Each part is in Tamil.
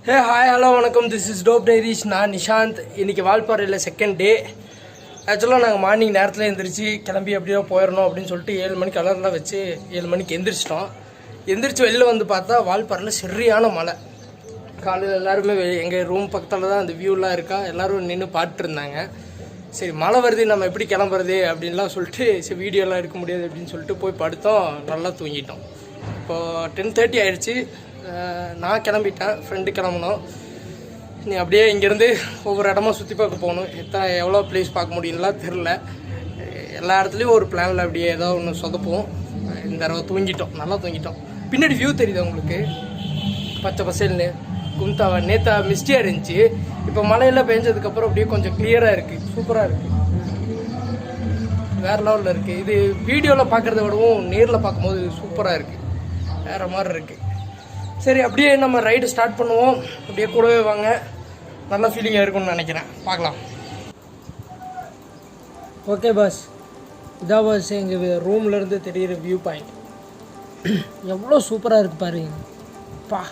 ஹே ஹாய் ஹலோ வணக்கம். This is dope diaries. நான் நிஷாந்த். இன்றைக்கி வால்பாறையில் செகண்ட் டே. ஆக்சுவலாக நாங்கள் மார்னிங் நேரத்தில் எழுந்திரிச்சு கிளம்பி அப்படியே போயிடணும் அப்படின்னு சொல்லிட்டு 7 மணிக்கு அலாரம்லாம் வச்சு 7 மணிக்கு எந்திரிச்சிட்டோம். எந்திரிச்சு வெளியில் வந்து பார்த்தா வால்பாறையில் சரியான மழை. காலையில் எல்லாருமே எங்கள் ரூம் பக்கத்தில் தான் அந்த வியூலாம் இருக்கா, எல்லோரும் நின்று பார்த்துருந்தாங்க. சரி மழை வருது, நம்ம எப்படி கிளம்புறது அப்படின்லாம் சொல்லிட்டு சரி வீடியோலாம் எடுக்க முடியாது அப்படின்னு சொல்லிட்டு போய் படுத்தோம். நல்லா தூங்கிட்டோம். இப்போது 10:30 ஆயிடுச்சு. நான் கிளம்பிட்டேன், ஃப்ரெண்டு கிளம்பணும். நீ அப்படியே இங்கேருந்து ஒவ்வொரு இடமா சுற்றி பார்க்க போகணும். எவ்வளோ ப்ளேஸ் பார்க்க முடியும்லாம் தெரில. எல்லா இடத்துலையும் ஒரு பிளானில் அப்படியே ஏதோ ஒன்று சொதப்போம். இந்த தடவை தூங்கிட்டோம், நல்லா தூங்கிட்டோம். பின்னாடி வியூ தெரியுது உங்களுக்கு, பச்சை பசேல்னு கும்தாவா. நேற்றா மிஸ்டியாக இருந்துச்சு, இப்போ மழையெல்லாம் பெஞ்சதுக்கப்புறம் அப்படியே கொஞ்சம் கிளியராக இருக்குது, சூப்பராக இருக்குது, வேறு லெவலில் இருக்குது. இது வீடியோவில் பார்க்குறத விடவும் நேரில் பார்க்கும்போது சூப்பராக இருக்குது, வேறு மாதிரி இருக்குது. சரி அப்படியே நம்ம ரைடு ஸ்டார்ட் பண்ணுவோம். அப்படியே கூடவே வாங்க, நல்ல ஃபீலிங்காக இருக்கும்னு நினைக்கிறேன். பார்க்கலாம். ஓகே பாஸ், இதான் பாஸ் எங்கள் ரூம்லேருந்து தெரிகிற வியூ பாயிண்ட். எவ்வளோ சூப்பராக இருக்குது பாருங்க. பா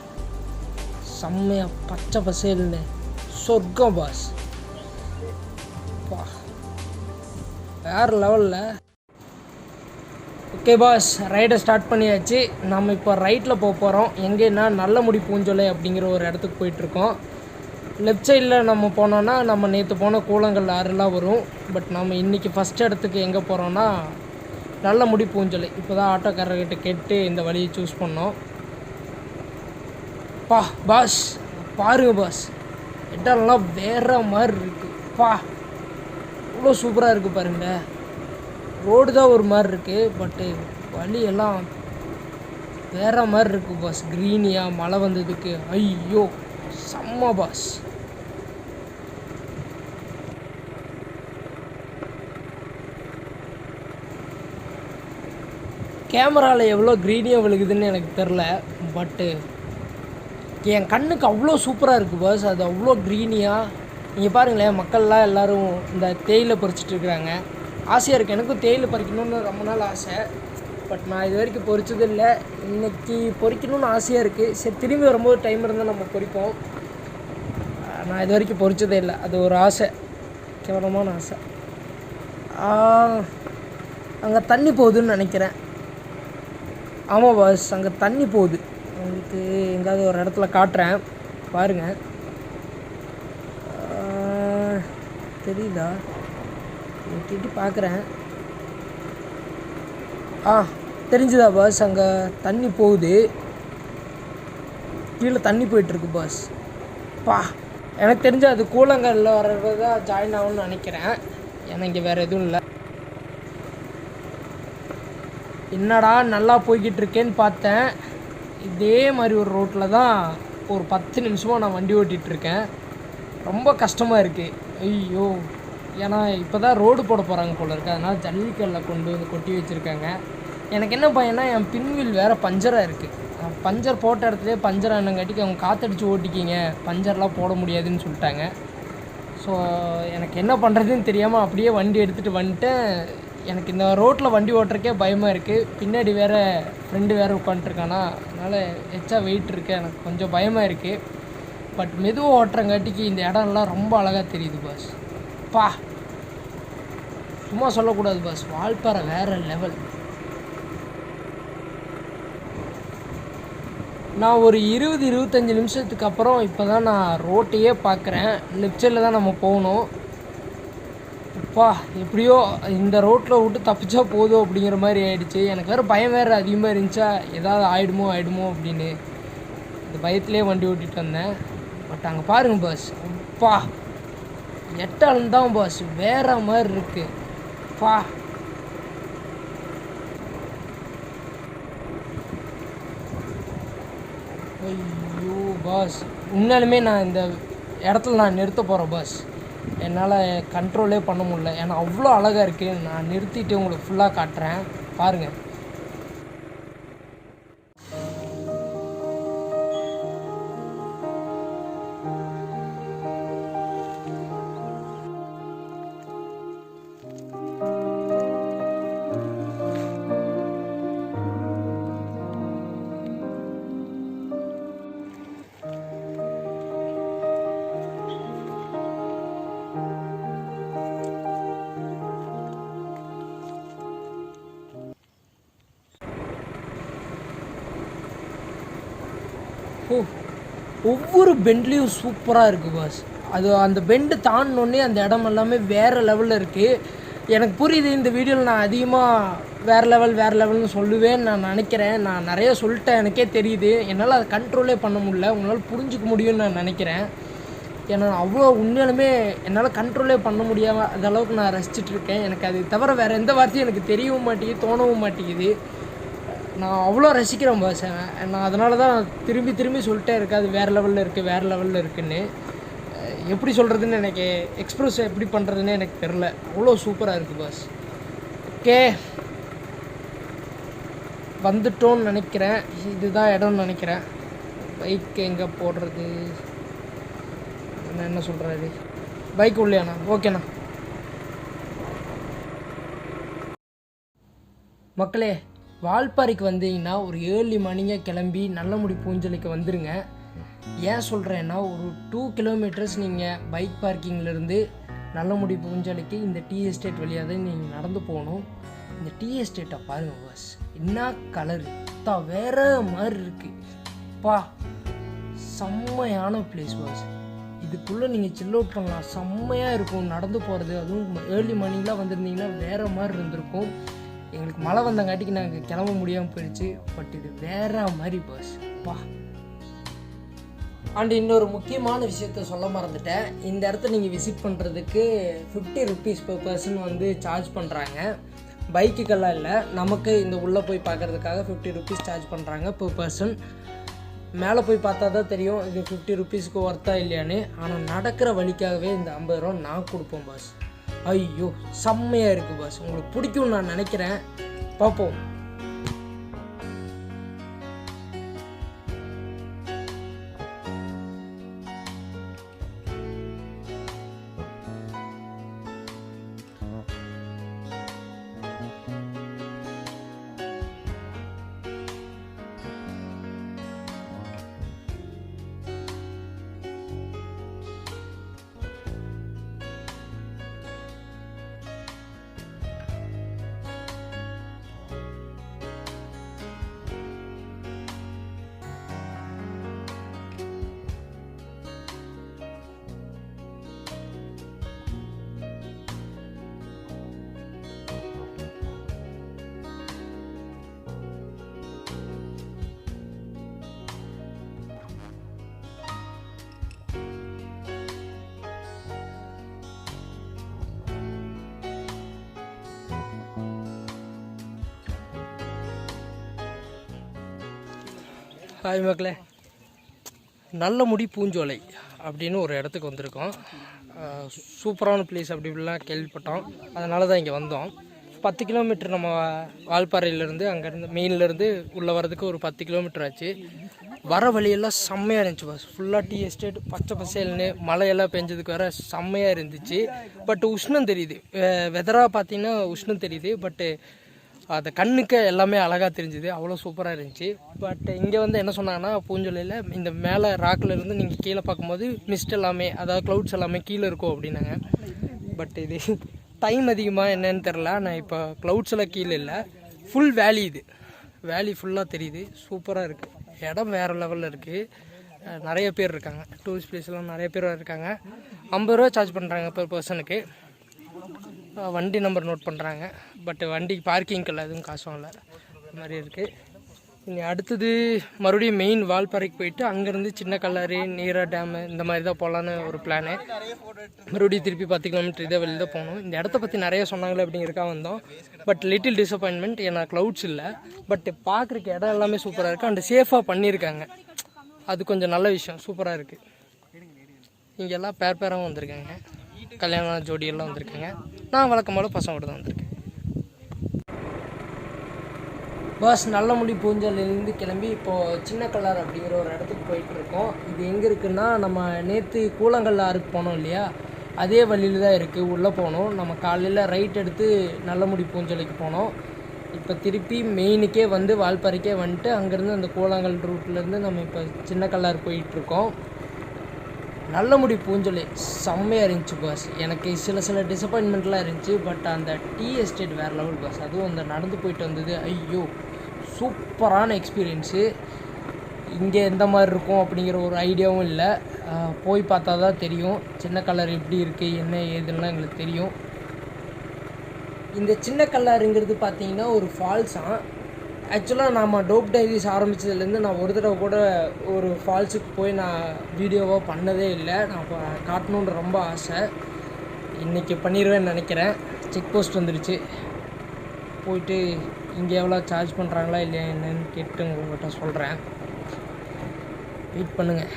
செம்மையாக பச்சை பசேல்னு சொர்க்கம் பாஸ். பா வேறு லெவலில். ஓகே பாஸ், ரைடை ஸ்டார்ட் பண்ணியாச்சு. நம்ம இப்போ ரைட்டில் போக போகிறோம். எங்கேன்னா நல்லமுடி பூஞ்சோலை அப்படிங்கிற ஒரு இடத்துக்கு போயிட்டுருக்கோம். லெஃப்ட் சைடில் நம்ம போனோன்னா நம்ம நேற்று போன கூழங்கல் ஆறுலாம் வரும். பட் நம்ம இன்றைக்கி ஃபஸ்ட் இடத்துக்கு எங்கே போகிறோன்னா நல்லமுடி பூஞ்சோலை. இப்போ தான் ஆட்டோக்காரர்கிட்ட கேட்டு இந்த வழியை சூஸ் பண்ணோம். பாஸ் பாருங்க பாஸ், இடம்லாம் வேறு மாதிரி இருக்குது. இவ்வளோ சூப்பராக இருக்குது பாருங்கள். ரோடு தான் ஒரு மாதிரி இருக்குது, பட்டு வழியெல்லாம் வேறு மாதிரி இருக்குது பாஸ். க்ரீனியாக மழை வந்ததுக்கு ஐயோ செம்ம பாஸ். கேமராவில் எவ்வளோ க்ரீனியாக விழுகுதுன்னு எனக்கு தெரில, பட்டு என் கண்ணுக்கு அவ்வளோ சூப்பராக இருக்குது பாஸ். அது அவ்வளோ க்ரீனியாக. நீங்கள் பாருங்களேன், மக்கள்லாம் எல்லோரும் இந்த தேயிலை பறிச்சிட்டு இருக்கிறாங்க. ஆசையாக இருக்குது, எனக்கும் தேயிலை பறிக்கணும்னு ரொம்ப நாள் ஆசை. பட் நான் இது வரைக்கும் பொறிச்சது இல்லை. இன்றைக்கி பொறிக்கணும்னு ஆசையாக இருக்குது. சரி திரும்பி வரும்போது டைம் இருந்தால் நம்ம பொறிப்போம். நான் இது வரைக்கும் பொறிச்சதே இல்லை, அது ஒரு ஆசை, கேவலமான ஆசை. அங்கே தண்ணி போகுதுன்னு நினைக்கிறேன். ஆமாம் பாஸ், அங்கே தண்ணி போகுது. உங்களுக்கு எங்கேயாவது ஒரு இடத்துல காட்டுறேன் பாருங்கள். தெரியுதா? கேட்டு பார்க்குறேன். தெரிஞ்சுதா பாஸ்? அங்கே தண்ணி போகுது, கீழே தண்ணி போயிட்டுருக்கு பாஸ். எனக்கு தெரிஞ்ச அது கூழங்கல்ல வர்றது தான் ஜாயின் ஆகும்னு நினைக்கிறேன். ஏன்னா இங்கே வேறு எதுவும் இல்லை. என்னடா நல்லா போய்கிட்டு இருக்கேன்னு பார்த்தேன். இதே மாதிரி ஒரு ரோட்டில் தான் ஒரு 10 நிமிஷமாக நான் வண்டி ஓட்டிகிட்ருக்கேன். ரொம்ப கஷ்டமாக இருக்குது. ஐயோ, ஏன்னா இப்போ தான் ரோடு போட போகிறாங்க போல இருக்குது. அதனால் ஜல்லிக்கல்ல கொண்டு வந்து கொட்டி வச்சுருக்காங்க. எனக்கு என்ன பையனா, என் பின்வீல் வேறு பஞ்சராக இருக்குது. பஞ்சர் போட்ட இடத்துலேயே பஞ்சர் ஆனங்காட்டிக்கு அவங்க காற்றடிச்சு ஓட்டிக்கிங்க, பஞ்சர்லாம் போட முடியாதுன்னு சொல்லிட்டாங்க. ஸோ எனக்கு என்ன பண்ணுறதுன்னு தெரியாமல் அப்படியே வண்டி எடுத்துகிட்டு வந்துட்டேன். எனக்கு இந்த ரோட்டில் வண்டி ஓட்டுறக்கே பயமாக இருக்குது. பின்னாடி வேறு ஃப்ரெண்டு வேறு உட்காந்துருக்கானா, அதனால் எச்சா வெயிட் இருக்குது. எனக்கு கொஞ்சம் பயமாக இருக்குது. பட் மெதுவாக ஓட்டுறங்காட்டிக்கு இந்த இடம்லாம் ரொம்ப அழகாக தெரியுது பாஸ். சும்மா சொல்லக்கூடாது பாஸ், வால்பாறை வேறு லெவல். நான் ஒரு 20-25 நிமிஷத்துக்கு அப்புறம் இப்போ தான் நான் ரோட்டையே பார்க்குறேன். லெஃப்ட் சைடில் தான் நம்ம போகணும். எப்படியோ இந்த ரோட்டில் விட்டு தப்பிச்சா போதும் அப்படிங்கிற மாதிரி ஆயிடுச்சு. எனக்கு வேறு பயம் வேறு அதிகமாக இருந்துச்சா, ஏதாவது ஆயிடுமோ அப்படின்னு இந்த பயத்துலேயே வண்டி ஓட்டிகிட்டு வந்தேன். பட் அங்கே பாருங்கள் பாஸ், எட்டாலும் தான் பாஸ் வேறு மாதிரி இருக்குது. ஐயோ பாஸ், உண்மையாலுமே நான் இந்த இடத்துல நான் நிறுத்த போகிறேன் பாஸ். என்னால் கண்ட்ரோலே பண்ண முடியல, ஏன்னா அவ்வளோ அழகாக இருக்குது. நான் நிறுத்திட்டு உங்களுக்கு ஃபுல்லாக காட்டுறேன் பாருங்கள். ஓ, ஒவ்வொரு பெண்ட்லேயும் சூப்பராக இருக்குது பாஸ். அது அந்த பெண்டு தாண்டினோடனே அந்த இடம் எல்லாமே வேறு லெவலில் இருக்குது. எனக்கு புரியுது, இந்த வீடியோவில் நான் அதிகமாக வேறு லெவல்னு சொல்லுவேன்னு நான் நினைக்கிறேன். நான் நிறைய சொல்லிட்டேன், எனக்கே தெரியுது. என்னால் அதை கண்ட்ரோலே பண்ண முடியல. உங்களால் புரிஞ்சிக்க முடியும்னு நான் நினைக்கிறேன். ஏன்னா அவ்வளோ உண்மையாலுமே என்னால் கண்ட்ரோலே பண்ண முடியாமல் அந்த அளவுக்கு நான் ரசிச்சிட்ருக்கேன். எனக்கு அது தவிர வேறு எந்த வார்த்தையும் எனக்கு தெரியவும் மாட்டேங்குது, தோணவும் மாட்டேங்குது. நான் அவ்வளோ ரசிக்கிறேன் பாஸ். நான் அதனால தான் திரும்பி சொல்லிட்டே இருக்கேன், அது வேறு லெவலில் இருக்குதுன்னு. எப்படி சொல்கிறதுன்னு எனக்கு எக்ஸ்ப்ரெஸ் எப்படி பண்ணுறதுன்னு எனக்கு தெரில. அவ்வளோ சூப்பராக இருக்குது பாஸ். ஓகே, வந்துட்டோன்னு நினைக்கிறேன். இதுதான் இடம்னு நினைக்கிறேன். பைக் எங்கே போடுறது, என்ன சொல்கிறாரு, பைக் உள்ளேண்ணா? ஓகேண்ணா. மக்களே, வால்பாறைக்கு வந்தீங்கன்னா ஒரு ஏர்லி மார்னிங்காக கிளம்பி நல்லமுடி பூஞ்சலிக்கு வந்துடுங்க. ஏன் சொல்கிறேன்னா, ஒரு 2 கிலோமீட்டர்ஸ் நீங்கள் பைக் பார்க்கிங்லேருந்து நல்லமுடி பூஞ்சலிக்கு இந்த டீ எஸ்டேட் வழியாக தான் நீங்கள் நடந்து போகணும். இந்த டீ எஸ்டேட்டை பாருங்கள் பாஸ், என்ன கலரு தான் வேறு மாதிரி இருக்குது பா. செம்மையான பிளேஸ் பாஸ். இதுக்குள்ளே நீங்கள் சில் அவுட் பண்ணலாம், செம்மையாக இருக்கும் நடந்து போகிறது. அதுவும் ஏர்லி மார்னிங்லாம் வந்திருந்தீங்கன்னா வேறு மாதிரி இருந்திருக்கும். எங்களுக்கு மழை வந்தங்காட்டிக்கு நாங்கள் கிளம்ப முடியாமல் போயிடுச்சு. பட் இது வேறு மாதிரி பாஸ் பா. அண்ட் இன்னொரு முக்கியமான விஷயத்த சொல்ல மறந்துட்டேன். இந்த இடத்த நீங்கள் விசிட் பண்ணுறதுக்கு 50 rupees per person வந்து சார்ஜ் பண்ணுறாங்க. பைக்குக்கெல்லாம் இல்லை, நமக்கு இந்த உள்ளே போய் பார்க்குறதுக்காக 50 rupees சார்ஜ் பண்ணுறாங்க per person. மேலே போய் பார்த்தா தான் தெரியும் இது 50 rupeesக்கு ஒர்த்தா இல்லையான்னு. ஆனால் நடக்கிற வழிக்காகவே இந்த 50 ரூபா நான் கொடுப்போம் பாஸ். ஐயோ, செம்மையாக இருக்குது பாஸ். உங்களுக்கு பிடிக்கும்னு நான் நினைக்கிறேன். பார்ப்போம். ஹாய் மக்களே, நல்லமுடி பூஞ்சோலை அப்படின்னு ஒரு இடத்துக்கு வந்திருக்கோம். சூப்பரான பிளேஸ் அப்படி இப்படிலாம் கேள்விப்பட்டோம். அதனால தான் இங்கே வந்தோம். 10 கிலோமீட்டர் நம்ம வால்பாறையிலேருந்து, அங்கேருந்து மெயின்லேருந்து உள்ளே வரதுக்கு ஒரு 10 கிலோமீட்டர் ஆச்சு. வர வழியெல்லாம் செம்மையாக இருந்துச்சு பாஸ். ஃபுல்லாக டீ எஸ்டேட், பச்சை பசேல்னு, மழையெல்லாம் பெஞ்சதுக்கு வர செம்மையாக இருந்துச்சு. பட் உஷ்ணம் தெரியுது, வெதராக பார்த்தீங்கன்னா உஷ்ணம் தெரியுது. பட்டு அந்த கண்ணுக்கு எல்லாமே அழகாக தெரிஞ்சுது, அவ்வளோ சூப்பராக இருந்துச்சு. பட் இங்கே வந்து என்ன சொன்னாங்கன்னா, பூஞ்சொலையில் இந்த மேலே ராக்கில் இருந்து நீங்கள் கீழே பார்க்கும்போது மிஸ்ட் எல்லாமே, அதாவது க்ளவுட்ஸ் எல்லாமே கீழே இருக்கும் அப்படின்னாங்க. பட் இது டைம் அதிகமாக என்னன்னு தெரில. நான் இப்போ க்ளவுட்ஸில் கீழே இல்லை, ஃபுல் வேலி. இது வேலி ஃபுல்லாக தெரியுது, சூப்பராக இருக்குது. இடம் வேறு லெவலில் இருக்குது. நிறைய பேர் இருக்காங்க, டூரிஸ்ட் பிளேஸ்லாம் நிறைய பேர் இருக்காங்க. 50 ரூபா சார்ஜ் பண்ணுறாங்க பெர் பர்சனுக்கு. வண்டி நம்பர் நோட் பண்ணுறாங்க. பட் வண்டிக்கு பார்க்கிங்கெல்லாம் எதுவும் காசும் இல்லை, இந்த மாதிரி இருக்குது. இனி அடுத்தது மறுபடியும் மெயின் வால்பாறைக்கு போயிட்டு அங்கேருந்து சின்ன கல்லாறு, நீரா டேமு இந்த மாதிரி தான் போகலான்னு ஒரு பிளானு. மறுபடியும் திருப்பி 10 கிலோமீட்டர் இதே வெளியில் தான் போகணும். இந்த இடத்த பற்றி நிறைய சொன்னாங்களே அப்படிங்கிறக்கா வந்தோம். பட் லிட்டில் டிசப்பாயின்மெண்ட், ஏன்னா க்ளவுட்ஸ் இல்லை. பட் பார்க்குறக்கு இடம் எல்லாமே சூப்பராக இருக்குது. அண்ட் சேஃபாக பண்ணியிருக்காங்க, அது கொஞ்சம் நல்ல விஷயம், சூப்பராக இருக்குது. இங்கெல்லாம் பேராகவும் வந்திருக்காங்க, கல்யாண ஜோடியெல்லாம் வந்திருக்காங்க. நான் வழக்கமான பசங்களோட தான் வந்திருக்கேன். பாஸ், நல்லமுடி பூஞ்சலிலேருந்து கிளம்பி இப்போது சின்ன கல்லாறு அப்படிங்கிற ஒரு இடத்துக்கு போயிட்டுருக்கோம். இது எங்கே இருக்குன்னா, நம்ம நேற்று கூழங்கல் ஆறுக்கு போனோம் இல்லையா, அதே வழியில் தான் இருக்குது. உள்ளே போனோம். நம்ம காலையில் ரைட் எடுத்து நல்லமுடி பூஞ்சலிக்கு போனோம். இப்போ திருப்பி மெயினுக்கே வந்து வால்பாறைக்கே வந்துட்டு அங்கேருந்து அந்த கூழாங்கல் ரூட்லேருந்து நம்ம இப்போ சின்ன கல்லாறு போயிட்டுருக்கோம். நல்லமுடி பூஞ்சொலை செம்மையாக இருந்துச்சு பாஸ். எனக்கு சில டிசப்பாயின்மெண்ட்லாம் இருந்துச்சு. பட் அந்த டீ எஸ்டேட் வேறு லெவல் பாஸ். அதுவும் அந்த நடந்து போயிட்டு வந்தது, ஐயோ சூப்பரான எக்ஸ்பீரியன்ஸு. இங்கே எந்த மாதிரி இருக்கும் அப்படிங்கிற ஒரு ஐடியாவும் இல்லை. போய் பார்த்தா தான் தெரியும் சின்ன கல்லர் எப்படி இருக்குது என்ன ஏதுன்னா எங்களுக்கு தெரியும். இந்த சின்ன கல்லருங்கிறது பார்த்தீங்கன்னா ஒரு ஃபால்ஸாக. ஆக்சுவலாக நாம் டோப் டைரிஸ் ஆரம்பித்ததுலேருந்து நான் ஒரு தடவை கூட ஒரு ஃபால்ஸுக்கு போய் நான் வீடியோவாக பண்ணதே இல்லை. நான் காட்டணுன்ற ரொம்ப ஆசை. இன்றைக்கி பண்ணிடுவேன்னு நினைக்கிறேன். செக் போஸ்ட் வந்துடுச்சு. போயிட்டு இங்கே எவ்வளோ சார்ஜ் பண்ணுறாங்களா இல்லையா என்னன்னு கேட்டு உங்கள்கிட்ட சொல்கிறேன். வெயிட் பண்ணுங்கள்.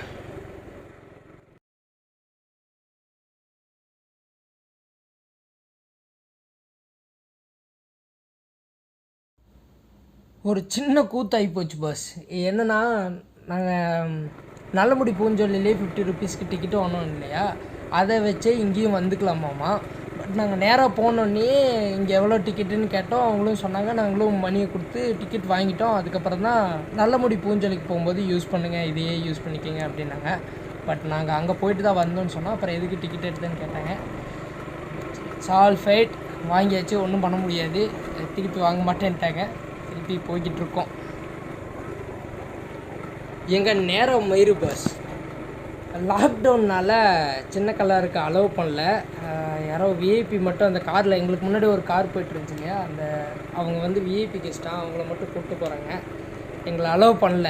ஒரு சின்ன கூத்தாகி போச்சு பாஸ். என்னென்னா நாங்கள் நல்லமுடி பூஞ்சொல்லிலே 50 ருபீஸ்க்கு டிக்கெட்டு வாங்கினோம் இல்லையா, அதை வச்சே இங்கேயும் வந்துக்கலாமாம்மா. பட் நாங்கள் நேராக போனோடனே இங்கே எவ்வளோ டிக்கெட்டுன்னு கேட்டோம். அவங்களும் சொன்னாங்க. நாங்களும் மணியை கொடுத்து டிக்கெட் வாங்கிட்டோம். அதுக்கப்புறம் தான் நல்லமுடி பூஞ்சொலிக்கு போகும்போது யூஸ் பண்ணுங்கள், இதையே யூஸ் பண்ணிக்கிங்க அப்படின்னாங்க. பட் நாங்கள் அங்கே போயிட்டு தான் வந்தோன்னு சொன்னோம். அப்புறம் எதுக்கு டிக்கெட் எடுத்தேன்னு கேட்டாங்க. சால்ஃபைட் வாங்கியாச்சு, ஒன்றும் பண்ண முடியாது. திருப்பி வாங்க மாட்டேன்ட்டாங்க. திருப்பி போய்கிட்ருக்கோம். எங்கள் நேரம் மயிறு பஸ் லாக்டவுன்னால் சின்ன கல்லருக்கு அலோவ் பண்ணல. யாரோ விஐபி மட்டும் அந்த காரில் எங்களுக்கு முன்னாடி ஒரு கார் போய்ட்டுருந்துச்சு இல்லையா, அந்த அவங்க வந்து விஐபி கெஸ்ட்டாக அவங்கள மட்டும் கூப்பிட்டு போகிறாங்க. எங்களை அலோவ் பண்ணல.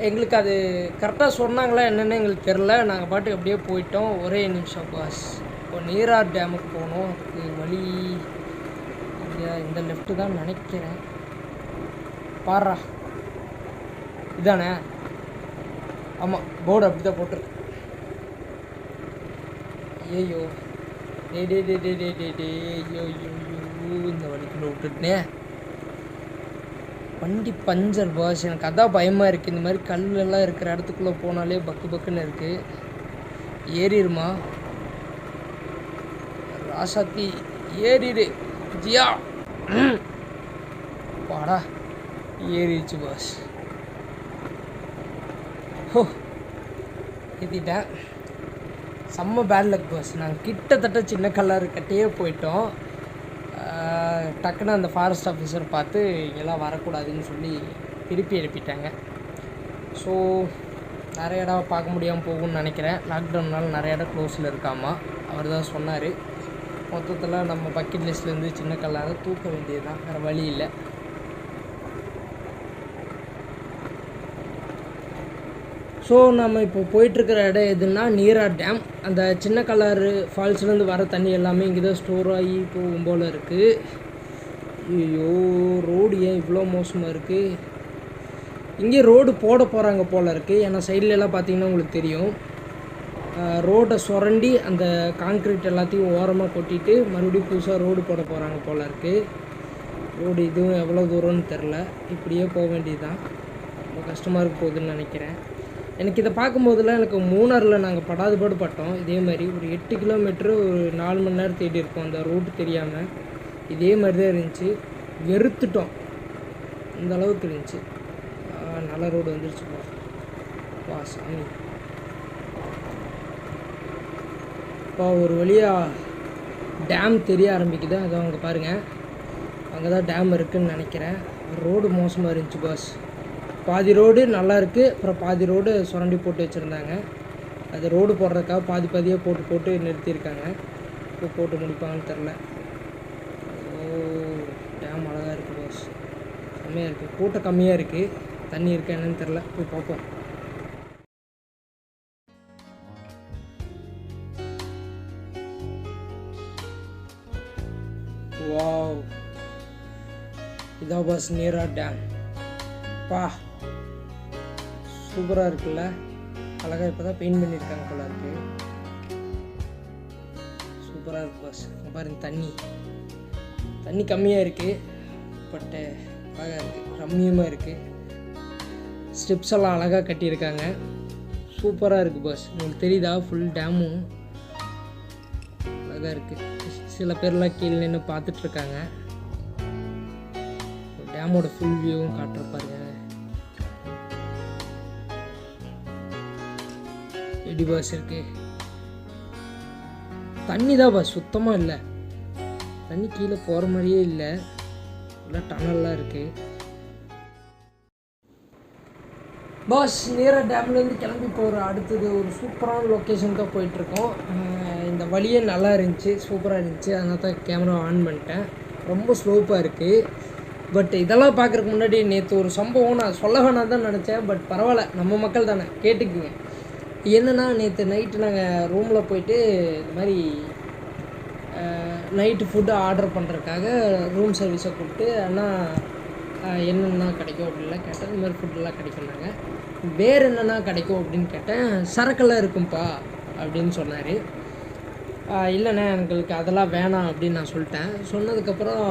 எங்களுக்கு அது கரெக்டாக சொன்னாங்களா என்னென்னு எங்களுக்கு தெரில. நாங்கள் பாட்டுக்கு அப்படியே போயிட்டோம். ஒரே நிமிஷம் பாஸ். இப்போ நீரார் டேமுக்கு போகணும். அதுக்கு வழி இந்த லெஃப்ட்டு தான் நினைக்கிறேன். பாரா இதானே? ஆமாம், போர்டு அப்படி தான் போட்டிருக்கு. ஐயோ ஐயோ இந்த வழிக்குள்ள விட்டுட்டே வண்டி பஞ்சர் பாஸ். எனக்கு அதான் பயமாக இருக்குது. இந்த மாதிரி கல்லெல்லாம் இருக்கிற இடத்துக்குள்ளே போனாலே பக்கு பக்குன்னு இருக்குது. ஏறிடுமா ராசாத்தி? ஏறிடு ஜியா. பாடா ஏறிடுச்சு பாஸ். ஓ ஏற்றிட்டேன். செம்ம பேட் லக் பாஸ். நாங்கள் கிட்டத்தட்ட சின்ன கல்லர் கட்டியே போயிட்டோம். டக்குன்னு அந்த ஃபாரஸ்ட் ஆஃபீஸர் பார்த்து இங்கெல்லாம் வரக்கூடாதுன்னு சொல்லி திருப்பி எழுப்பிட்டாங்க. ஸோ நிறைய இடம் பார்க்க முடியாமல் போகும்னு நினைக்கிறேன். லாக்டவுனால் நிறைய இடம் க்ளோஸில் இருக்காமா. அவர் தான் சொன்னார். மொத்தத்தில் நம்ம பக்கெட் லிஸ்ட்லேருந்து சின்ன கல்லாரை தூக்க வேண்டியது தான், வேறு வழி இல்லை. ஸோ நம்ம இப்போ போயிட்டுருக்கிற இடம் எதுன்னா நீரார் டேம். அந்த சின்ன கல்லாறு ஃபால்ஸ்லேருந்து வர தண்ணி எல்லாமே இங்கே தான் ஸ்டோர் ஆகி போகும் போல் இருக்குது. ஐயோ ரோடு ஏன் இவ்வளோ மோசமாக இருக்குது? இங்கே ரோடு போட போகிறாங்க போல் இருக்குது. ஏன்னா சைட்லலாம் பார்த்தீங்கன்னா உங்களுக்கு தெரியும், ரோடை சுரண்டி அந்த கான்க்ரீட் எல்லாத்தையும் ஓரமாக கொட்டிட்டு மறுபடியும் புதுசாக ரோடு போட போகிறாங்க போல் இருக்குது. ரோடு இதுவும் எவ்வளோ தூரம்னு தெரில. இப்படியே போக வேண்டியது தான். ரொம்ப கஷ்டமாக இருக்க போகுதுன்னு நினைக்கிறேன். எனக்கு இதை பார்க்கும்போதெல்லாம் எனக்கு மூணாரில் நாங்கள் படாதுபாடு பட்டோம். இதே மாதிரி ஒரு 8 கிலோமீட்டரு ஒரு 4 மணி நேரம் தேடி இருக்கோம் அந்த ரூட்டு தெரியாமல். இதே மாதிரி தான் இருந்துச்சு. வெறுத்துட்டோம், இந்த அளவுக்கு இருந்துச்சு. நல்ல ரோடு வந்துருச்சு வா சாமி. இப்போ ஒரு வழியாக டேம் தெரிய ஆரம்பிக்குது. அதை அவங்க பாருங்கள், அங்கே தான் டேம் இருக்குதுன்னு நினைக்கிறேன். ரோடு மோசமாக இருந்துச்சு பாஸ். பாதி ரோடு நல்லா இருக்குது, அப்புறம் பாதி ரோடு சுரண்டி போட்டு வச்சுருந்தாங்க. அது ரோடு போடுறதுக்காக பாதியாக போட்டு நிறுத்தியிருக்காங்க. இப்போ போட்டு முடிப்பாங்கன்னு தெரில. ஓ டேம் அழகாக இருக்குது பாஸ், செம்மையாக இருக்குது. கூட்டம் கம்மியாக இருக்குது. தண்ணி இருக்கா என்னன்னு தெரில, போய் பார்ப்போம். வாவ், இதான் பாஸ் நீரார் டேம். பா சூப்பராக இருக்குல்ல, அழகாக. இப்போ தான் பெயிண்ட் பண்ணியிருக்காங்க போல இருக்கு. சூப்பராக இருக்குது பாஸ். பாருங்க, தண்ணி கம்மியாக இருக்குது, பட்டு அழகாக இருக்குது, ரம்மியமாக இருக்குது. ஸ்டெப்ஸ் எல்லாம் அழகாக கட்டியிருக்காங்க. சூப்பராக இருக்குது பாஸ். உங்களுக்கு தெரியுதா? ஃபுல் டேமும் அழகாக இருக்குது. சில பேர்லாம் கீழே நின்று பார்த்துட்ருக்காங்க. டேமோட ஃபுல் வியூவும் காட்டுற பாருங்க. எப்படி பாஸ் இருக்கு? தண்ணி தான் பாஸ், சுத்தமாக இல்லை. தண்ணி கீழே போகிற மாதிரியே இல்லை, எல்லாம் டனல்லாம் இருக்குது பாஸ் நேராக டேம்லேருந்து கிளம்பி போகிற அடுத்தது ஒரு சூப்பரான லொக்கேஷன் தான் போயிட்டுருக்கோம். இந்த வழியே நல்லா இருந்துச்சு, சூப்பராக இருந்துச்சு. அதனால தான் கேமரா ஆன் பண்ணிட்டேன். ரொம்ப ஸ்லோப்பாக இருக்குது. பட் இதெல்லாம் பார்க்குறதுக்கு முன்னாடி நேற்று ஒரு சம்பவம் நான் சொல்ல வேணாம் தான் நினச்சேன். பட் பரவாயில்ல, நம்ம மக்கள் தானே, கேட்டுக்குங்க. என்னென்னா, நேற்று நைட்டு நாங்கள் ரூமில் போயிட்டு இந்த மாதிரி நைட்டு ஃபுட்டு ஆர்டர் பண்ணுறதுக்காக ரூம் சர்வீஸை கூப்பிட்டு அண்ணா என்னென்னா கிடைக்கும் அப்படின்லாம் கேட்டேன். இந்த மாதிரி ஃபுட்டெல்லாம் கிடைக்கும்னாங்க. வேறு என்னென்னா கிடைக்கும் அப்படின்னு கேட்டேன். சரக்கெல்லாம் இருக்கும்ப்பா அப்படின்னு சொன்னார். இல்லைண்ணே எங்களுக்கு அதெல்லாம் வேணாம் அப்படின்னு நான் சொல்லிட்டேன். சொன்னதுக்கப்புறம்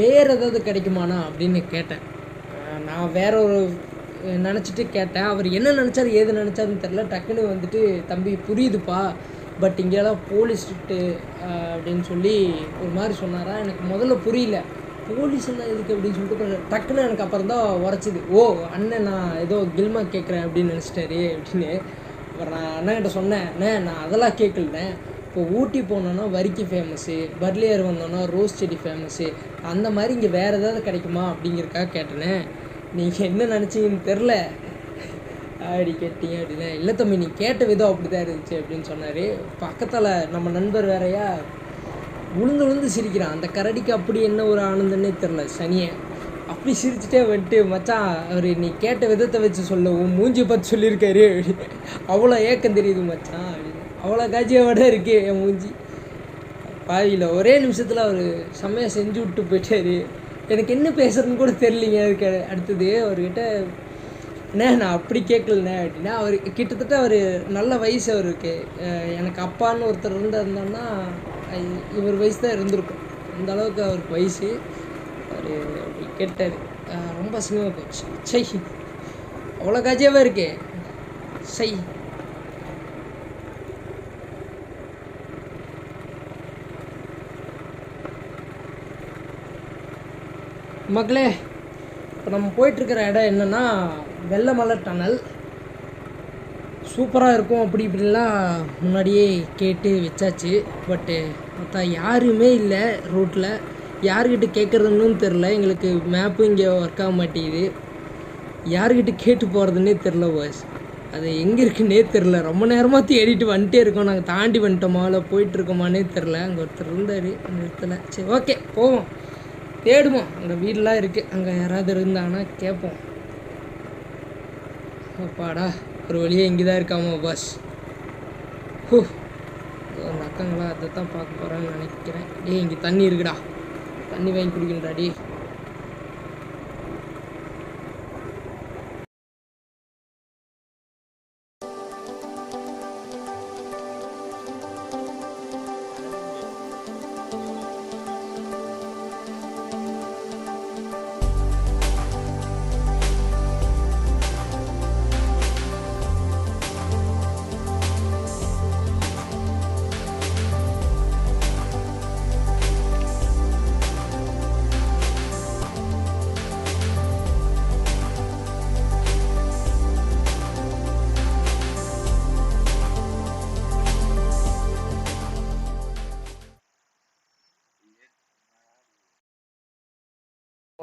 வேறு ஏதாவது கிடைக்குமாண்ணா அப்படின்னு கேட்டேன். நான் வேற ஒரு நினச்சிட்டு கேட்டேன். அவர் என்ன நினச்சார் ஏது நினச்சாருன்னு தெரில. டக்குன்னு வந்துட்டு, தம்பி புரியுதுப்பா, பட் இங்கெல்லாம் போலீஸ் ஸ்ட்ரிக்ட்டு அப்படின்னு சொல்லி ஒரு மாதிரி சொன்னாரா. எனக்கு முதல்ல புரியல, போலீஸ் எல்லாம் எதுக்கு அப்படின்னு சொல்லிட்டு டக்குன்னு எனக்கு அப்புறம் தான் உரைச்சிது. ஓ அண்ணன் நான் ஏதோ கில்மா கேட்குறேன் அப்படின்னு நினச்சிட்டாரு அப்படின்னு. அப்புறம் நான் அண்ணன்கிட்ட சொன்னேன், அண்ணே நான் அதெல்லாம் கேட்கலண்ணே, இப்போ ஊட்டி போனோன்னா வரிக்கி ஃபேமஸ்ஸு, பர்லியர் வந்தோன்னா ரோஸ் செடி ஃபேமஸ்ஸு, அந்த மாதிரி இங்கே வேறு ஏதாவது கிடைக்குமா அப்படிங்கிறக்காக கேட்டேனே. நீங்கள் என்ன நினச்சிங்கன்னு தெரில அப்படி கேட்டீங்க அப்படின்னா. இல்லை தம்பி, நீ கேட்ட விதம் அப்படி தான் இருந்துச்சு அப்படின்னு சொன்னார். பக்கத்தில் நம்ம நண்பர் வேறையா உளுந்து சிரிக்கிறான். அந்த கரடிக்கு அப்படி என்ன ஒரு ஆனந்தன்னே தெரில, சனியை அப்படி சிரிச்சுட்டே வந்துட்டு, மச்சான் அவர் நீ கேட்ட விதத்தை வச்சு சொல்ல, உன் மூஞ்சி பார்த்து சொல்லியிருக்காரு அப்படின்னு. அவ்வளோ ஏக்கம் தெரியுது மச்சான் அப்படின்னு. அவ்வளோ காஜியோட இருக்கு என் மூஞ்சி. பாதியில் ஒரே நிமிஷத்தில் அவர் செம்மையாக செஞ்சு விட்டு போயிட்டார். எனக்கு என்ன பேசுறதுன்னு கூட தெரியலிங்க. அதுக்கு அடுத்தது அவர்கிட்ட, அண்ணே நான் அப்படி கேட்கலண்ணே அப்படின்னா, அவர் கிட்டத்தட்ட அவர் நல்ல வயசு அவருக்கு. எனக்கு அப்பான்னு ஒருத்தர் இருந்தாருந்தோன்னா இவர் வயசு தான் இருந்திருக்கும். அந்த அளவுக்கு அவருக்கு வயசு. அவர் அப்படி கேட்டார். ரொம்ப அசிங்கமாக போச்சு. சை, அவ்வளோ காஜியாகவே இருக்கே. சை, மக்களே, இப்போ நம்ம போயிட்டுருக்கிற இடம் என்னென்னா வெள்ளமலை டனல். சூப்பராக இருக்கும் அப்படி இப்படிலாம் முன்னாடியே கேட்டு வச்சாச்சு. பட்டு பார்த்தா யாருமே இல்லை ரோட்டில். யார்கிட்ட கேட்குறதுன்னு தெரில. எங்களுக்கு மேப்பு இங்கே ஒர்க் ஆக மாட்டேங்குது. யார்கிட்ட கேட்டு போகிறதுன்னே தெரில பாஸ். அது எங்கே இருக்குன்னே தெரில. ரொம்ப நேரமாக தேடிட்டு வந்துட்டே இருக்கோம். நாங்கள் தாண்டி வந்துட்டோமா இல்லை போயிட்டுருக்கோமானே தெரில. அங்கே ஒருத்தர் இருந்தார் அந்த இடத்துல. சரி ஓகே போவோம், தேடுவோம். அங்கே வீடெலாம் இருக்குது, அங்கே யாராவது இருந்தாங்கன்னா கேட்போம். அப்பாடா, ஒரு வழியாக இங்கே தான் இருக்காமா பாஸ். அந்த அக்காங்களா அதை தான் பார்க்க போகிறான்னு நினைக்கிறேன். இங்கே தண்ணி இருக்குடா, தண்ணி வாங்கி குடிக்கணும்டாடி.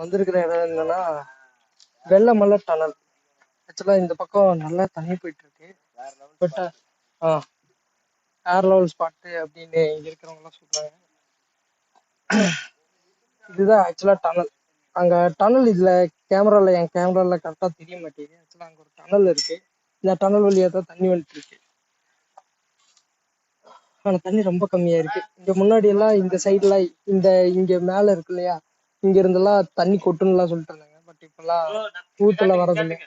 வந்திருக்கிற இடம் என்னன்னா வெள்ளமலை டனல். ஆக்சுவலாக இந்த பக்கம் நல்லா தண்ணி போயிட்டு இருக்கு. பட் ஏர் லெவல் ஸ்பாட்டு அப்படின்னு இங்க இருக்கிறவங்கலாம் சொல்றாங்க. இதுதான் ஆக்சுவலாக டனல். அங்க டனல் இதுல கேமரால, என் கேமரால கரெக்டாக தெரிய மாட்டேங்குது. ஆக்சுவலாக அங்கே ஒரு டனல் இருக்கு. இந்த டனல் வழியாக தான் தண்ணி வந்துட்டு இருக்கு. ஆனால் தண்ணி ரொம்ப கம்மியா இருக்கு. இங்க முன்னாடி எல்லாம் இந்த சைடுல இங்க மேல இருக்கு இல்லையா, இங்க இருந்தெல்லாம் தண்ணி கொட்டுன்னுலாம் சொல்லிட்டு இருந்தாங்க. பட் இப்பெல்லாம் ஊத்துல வரதில்லை.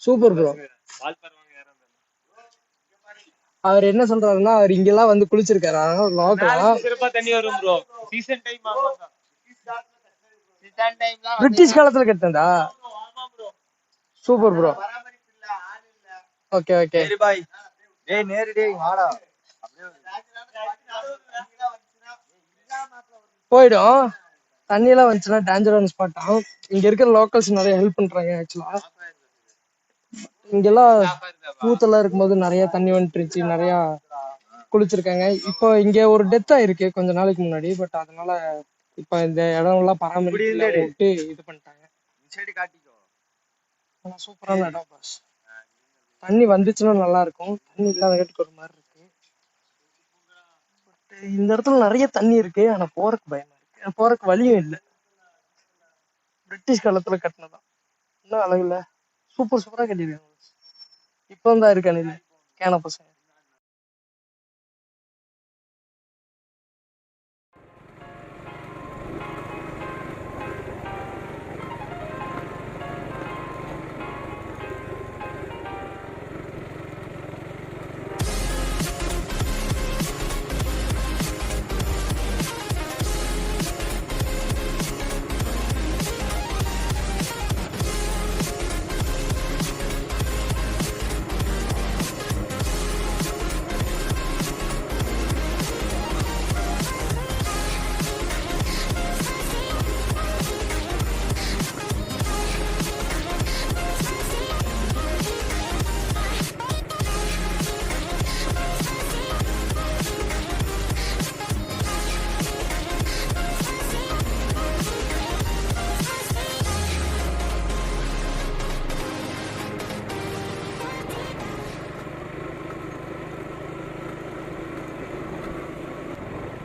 Super bro. அவர் என்ன சொல்றாருன்னா, அவர் இங்கெல்லாம் வந்து குளிச்சிருக்காரு. அதனால லோக்கலா தண்ணி வரும் ப்ரோ. சீசன் டைம் பிரிட்டிஷ் காலத்துல கட்டினதா? Super bro. Okay okay. போயிடும். தண்ணியெல்லாம் வந்துச்சுன்னா டேஞ்சரான ஸ்பாட் ஆகும். இங்க இருக்கிற லோக்கல்ஸ் நிறைய ஹெல்ப் பண்றாங்க. ஆக்சுவலா இங்கெல்லாம் பூத்தெல்லாம் இருக்கும்போது நிறைய தண்ணி வந்துருச்சு, நிறைய குளிச்சிருக்காங்க. இப்போ இங்க ஒரு டெத் ஆயிருக்கு கொஞ்ச நாளைக்கு முன்னாடி. பட் அதனால இப்ப இந்த இடம் எல்லாம் பராமரிப்பு விட்டு இது பண்ணிட்டாங்க. ஆனால் சூப்பரான இடம் பாஸ். தண்ணி வந்துச்சுன்னா நல்லா இருக்கும், தண்ணி இல்லாத கேட்டுக்கு ஒரு மாதிரி இருக்கு. பட் இந்த இடத்துல நிறைய தண்ணி இருக்கு, ஆனால் போறதுக்கு பயமா இருக்கு, போறதுக்கு வழியும் இல்லை. பிரிட்டிஷ் காலத்துல கட்டினதான், இன்னும் அழகுல சூப்பராக கட்டியிருக்காங்க. இப்போ தான் இருக்கானு இல்லை கேன பசங்க.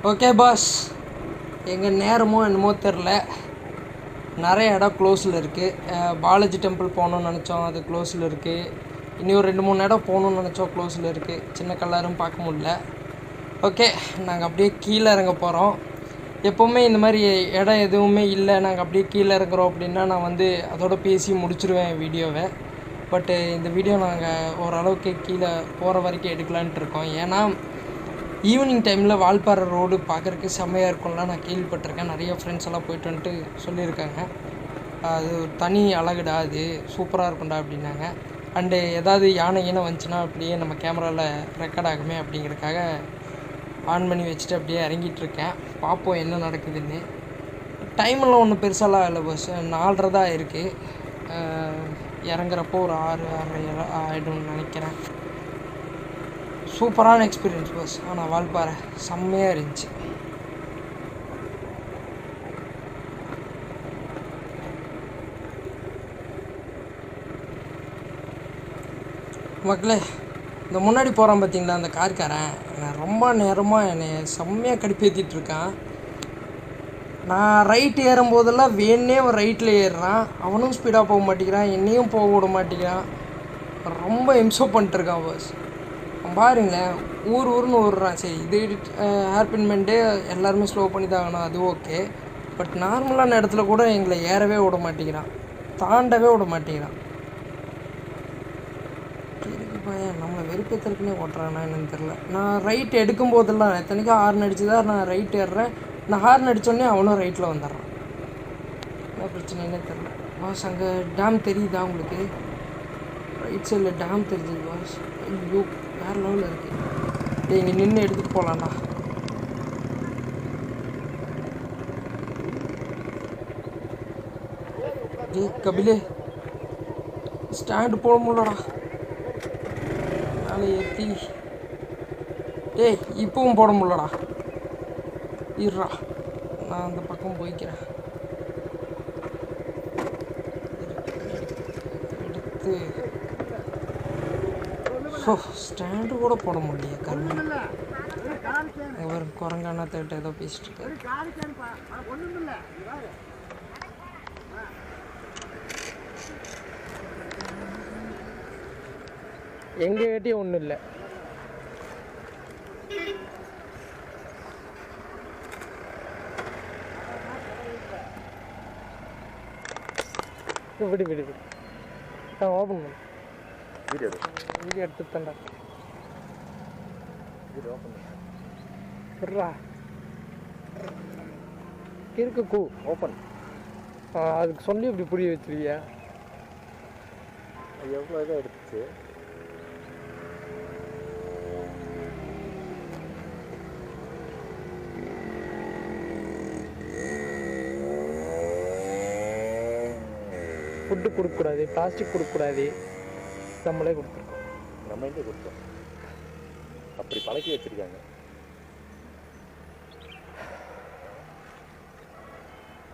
ஓகே பாஸ், எங்கள் நேரமோ என்னமோ தெரில, நிறைய இடம் க்ளோஸில் இருக்குது. பாலாஜி டெம்பிள் போகணுன்னு நினச்சோம், அது க்ளோஸில் இருக்குது. இனி ஒரு 2-3 இடம் போகணுன்னு நினச்சோம், க்ளோஸில் இருக்குது. சின்ன கல்லாரும் பார்க்க முடியல. ஓகே, நாங்கள் அப்படியே கீழே இறங்க போகிறோம். எப்போவுமே இந்த மாதிரி இடம் எதுவுமே இல்லை, நாங்கள் அப்படியே கீழே இறங்குறோம் அப்படின்னா நான் வந்து அதோட பேசி முடிச்சிடுவேன் வீடியோவை. பட்டு இந்த வீடியோ நாங்கள் ஓரளவுக்கு கீழே போகிற வரைக்கும் எடுக்கலான்ட்டு இருக்கோம். ஏன்னா ஈவினிங் டைமில் வால்பாறை ரோடு பார்க்குறக்கு செம்மையாக இருக்கும்லாம் நான் கேள்விப்பட்டிருக்கேன். நிறைய ஃப்ரெண்ட்ஸ் எல்லாம் போயிட்டு வந்துட்டு சொல்லியிருக்காங்க, அது ஒரு தனி அழகுடா, அது சூப்பராக இருக்கும்டா அப்படின்னாங்க. அண்டு ஏதாவது யானை வந்துச்சுன்னா அப்படியே நம்ம கேமராவில் ரெக்கார்ட் ஆகுமே அப்படிங்கிறதுக்காக ஆன் பண்ணி வச்சுட்டு அப்படியே இறங்கிட்டுருக்கேன். பார்ப்போம் என்ன நடக்குதுன்னு. டைமெல்லாம் ஒன்றும் பெருசாலாம் இல்லை பஸ், 4:30 தான் இருக்குது. இறங்குறப்போ ஒரு 6-6:30 ஆகிடும்னு நினைக்கிறேன். சூப்பரான எக்ஸ்பீரியன்ஸ் பஸ். ஆனால் வால்பாறை செம்மையாக இருந்துச்சு. மக்களே, இந்த முன்னாடி போகிறான் பார்த்தீங்களா அந்த கார்காரன், நான் ரொம்ப நேரமாக என்னை செம்மையாக கடுப்பேற்றிட்டுருக்கான். நான் ரைட்டு ஏறும்போதெல்லாம் வேணே அவன் ரைட்டில் ஏறுறான், அவனும் ஸ்பீடாக போக மாட்டேங்கிறான், என்னையும் போக விட மாட்டேங்கிறான். ரொம்ப இம்சோ பண்ணிட்டுருக்கான் பஸ். பாருங்களேன், ஊருன்னு ஓடுறான். சரி, இது ஹேர்பின் பண்ணிட்டு எல்லாருமே ஸ்லோ பண்ணி தான் ஆகணும், அது ஓகே. பட் நார்மலான இடத்துல கூட எங்களை ஏறவே விட மாட்டேங்கிறான், தாண்டவே விட மாட்டேங்கிறான். பையன் நம்மளை வெறுப்பேற்றுக்குன்னே ஓட்டுறானா என்னன்னு தெரில. நான் ரைட் எடுக்கும் போதெல்லாம் எத்தனைக்கும் ஹார்ன் அடிச்சு தான் நான் ரைட் ஏறுறேன். நான் ஹார்ன் அடித்தோடனே அவனும் ரைட்டில் வந்துடுறான். என்ன பிரச்சனைன்னே தெரில பாஸ். அங்கே டேம் தெரியுதா உங்களுக்கு? ரைட் சைடில் டேம் தெரிஞ்சுது பாஸ். ஐயோ, வேறு லெவலில் இருக்குது. இங்கே நின்று எடுத்துகிட்டு போகலாண்ணா. கபிலே, ஸ்டாண்டு போட முடியலடா, மேலே ஏற்றி. இப்பவும் போட முடியலடா, இருடா நான் அந்த பக்கம் போய்க்கிறேன். எடுத்து ஸ்டாண்டு கூட போட முடியல. கண்ணு ஒரு குரங்கான தேட்ட ஏதோ பேசிட்டு இருக்காரு. எங்க கேட்டியும் ஒன்றும் இல்லை. விடு விடு விடு, ஓப்பன் பண்ணு. வீடியோ எடுத்து தண்டா. விட்றா இருக்கு கூ ஓப்பன். அதுக்கு சொல்லி இப்படி புரிய வச்சிருவியா? எவ்வளோ இதாக எடுத்துச்சு. ஃபுட்டு கொடுக்கக்கூடாது, பிளாஸ்டிக் கொடுக்கக்கூடாது, நம்மளே கொடுத்துருக்கோம். நம்ம எங்கே கொடுத்தோம்? அப்படி பழக்கி வச்சுருக்காங்க.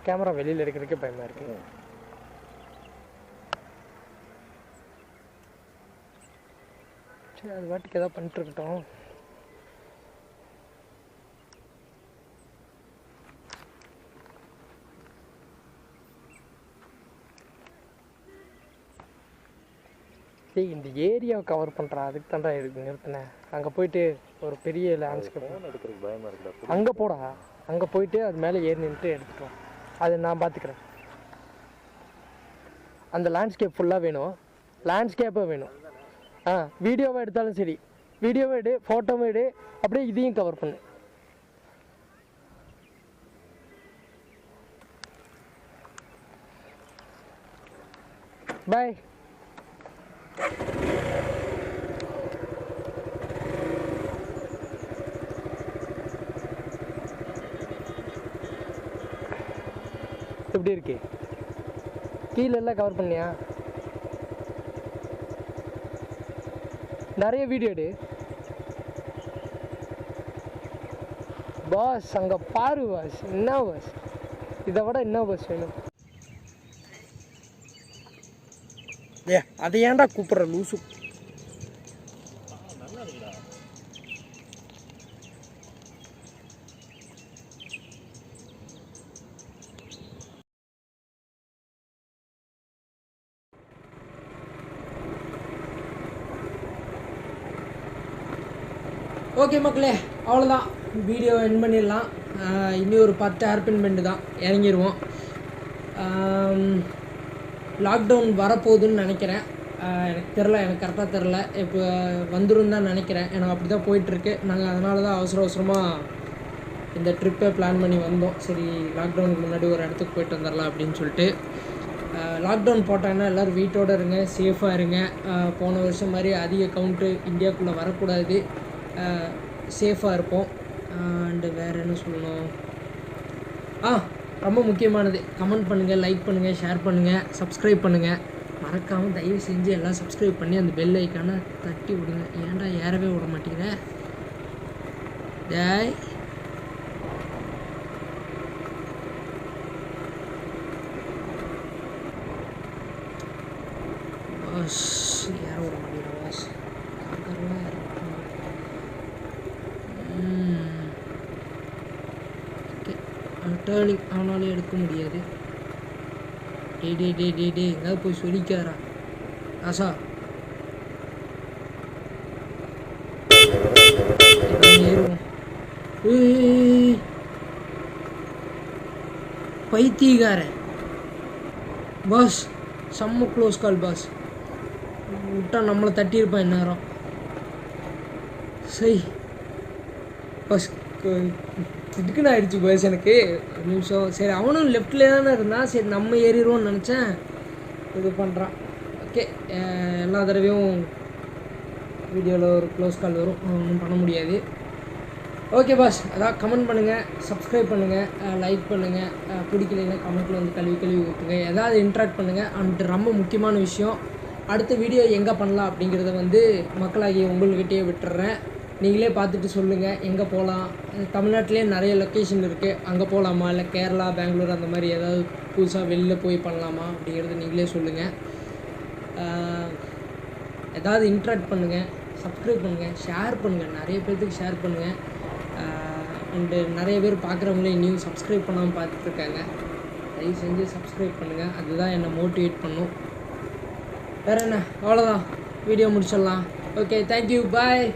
கேமரா வெளியில் எடுக்கிறதுக்கே பயமாக இருக்குது. சரி அது வாட்டுக்கு ஏதாவது பண்ணிட்டுருக்கட்டும். சரி இந்த ஏரியாவை கவர் பண்ணுறா, அதுக்கு தான்டா இருக்கு நிறுத்தினேன். அங்கே போயிட்டு ஒரு பெரிய லேண்ட்ஸ்கேப் எடுக்கிறதுக்கு பயமாக இருக்குடா. அங்கே போடா, அங்கே போயிட்டு அது மேலே ஏறி நின்றுட்டு எடுத்துட்டோம். அது நான் பார்த்துக்கிறேன். அந்த லேண்ட்ஸ்கேப் ஃபுல்லாக வேணும், லேண்ட்ஸ்கேப்பாக வேணும். வீடியோவை எடுத்தாலும் சரி, வீடியோவை எடு, ஃபோட்டோவை எடு, அப்படியே இதையும் கவர் பண்ணு. பாய். எப்படி இருக்கு? கீழே எல்லாம் கவர் பண்ணியா? நிறைய வீடியோ எடு பாஸ். அங்கே பாரு பாஸ், என்ன பாஸ், இதை விட என்ன பாஸ் வேணும்? அதை ஏன்டா கூப்பிட்ற லூசு? ஓகே மக்களே, அவ்வளோதான், வீடியோ எண்ட் பண்ணிடலாம். இன்னும் ஒரு 10 ஹேர்பின் பெண்டு தான், இறங்கிடுவோம். லாக்டவுன் வரப்போகுதுன்னு நினைக்கிறேன். எனக்கு தெரில, எனக்கு கரெக்டாக தெரில. இப்போ வந்துடும் தான் நினைக்கிறேன். எனக்கு அப்படி தான் போயிட்டுருக்கு. நாங்கள் அதனால தான் அவசரமாக இந்த ட்ரிப்பை பிளான் பண்ணி வந்தோம். சரி லாக்டவுனுக்கு முன்னாடி ஒரு இடத்துக்கு போயிட்டு வந்துடலாம் அப்படின்னு சொல்லிட்டு. லாக்டவுன் போட்டாங்கன்னா எல்லோரும் வீட்டோடு இருங்க, சேஃபாக இருங்க. போன வருஷம் மாதிரி அதிக கவுண்ட்டு இந்தியாவுக்குள்ளே வரக்கூடாது, சேஃபாக இருப்போம். அண்டு வேறு என்ன சொல்லணும்? ரொம்ப முக்கியமானது, கமெண்ட் பண்ணுங்கள், லைக் பண்ணுங்கள், ஷேர் பண்ணுங்கள், சப்ஸ்கிரைப் பண்ணுங்கள். மறக்காமல் தயவு செஞ்சு எல்லாம் சப்ஸ்கிரைப் பண்ணி அந்த பெல் ஐக்கானை தட்டி விடுங்க. ஏன்டா ஏறவே விட மாட்டேங்கிறேன் டேய்? பாஸ் ஏற விட மாட்டேங்கிறேன் பாஸ். டேர்னிங் அவனாலே எடுக்க முடியாது. டே எங்கேயாவது போய் சொல்லிக்காரா ஆசா? ஏறுவோம். பைத்தியக்காரன் பாஸ், செம்ம க்ளோஸ் கால் பாஸ். விட்டா நம்மளை தட்டியிருப்பான் இந்நேரம். சரி பாஸ், இதுக்குன்னு ஆயிடுச்சு பாஸ் எனக்கு. ஒரு நிமிஷம். சரி அவனும் லெஃப்ட்லேயே தானே இருந்தான். சரி நம்ம ஏறிடுவோம்னு நினச்சேன், இது பண்ணுறான். ஓகே, எல்லா தடவையும் வீடியோவில் ஒரு க்ளோஸ் கால் வரும், ஒன்றும் பண்ண முடியாது. ஓகே பாஸ், அதான் கமெண்ட் பண்ணுங்கள், சப்ஸ்கிரைப் பண்ணுங்கள், லைக் பண்ணுங்கள். பிடிக்கலைன்னா கமெண்ட்டில் வந்து கழுவி ஊற்றுங்க, ஏதாவது இன்ட்ராக்ட் பண்ணுங்கள். அண்ட் ரொம்ப முக்கியமான விஷயம், அடுத்த வீடியோ எங்கே பண்ணலாம் அப்படிங்கிறத வந்து மக்களாகிய உங்கள்கிட்டயே விட்டுறேன். நீங்களே பார்த்துட்டு சொல்லுங்கள் எங்கே போகலாம். தமிழ்நாட்டிலே நிறைய லொக்கேஷன் இருக்குது, அங்கே போகலாமா, இல்லை கேரளா, பெங்களூர் அந்த மாதிரி ஏதாவது புதுசாக வெளில போய் பண்ணலாமா அப்படிங்கிறது நீங்களே சொல்லுங்கள். ஏதாவது இன்ட்ராக்ட் பண்ணுங்கள், சப்ஸ்கிரைப் பண்ணுங்கள், ஷேர் பண்ணுங்கள், நிறைய பேர்த்துக்கு ஷேர் பண்ணுங்கள். அண்டு நிறைய பேர் பார்க்குறவங்களே இன்னும் சப்ஸ்கிரைப் பண்ணாமல் பார்த்துட்ருக்காங்க. தயவு செஞ்சு சப்ஸ்கிரைப் பண்ணுங்கள், அதுதான் என்னை மோட்டிவேட் பண்ணும். வேறு என்ன, அவ்வளோதான், வீடியோ முடிச்சிடலாம். ஓகே, தேங்க்யூ, பாய்.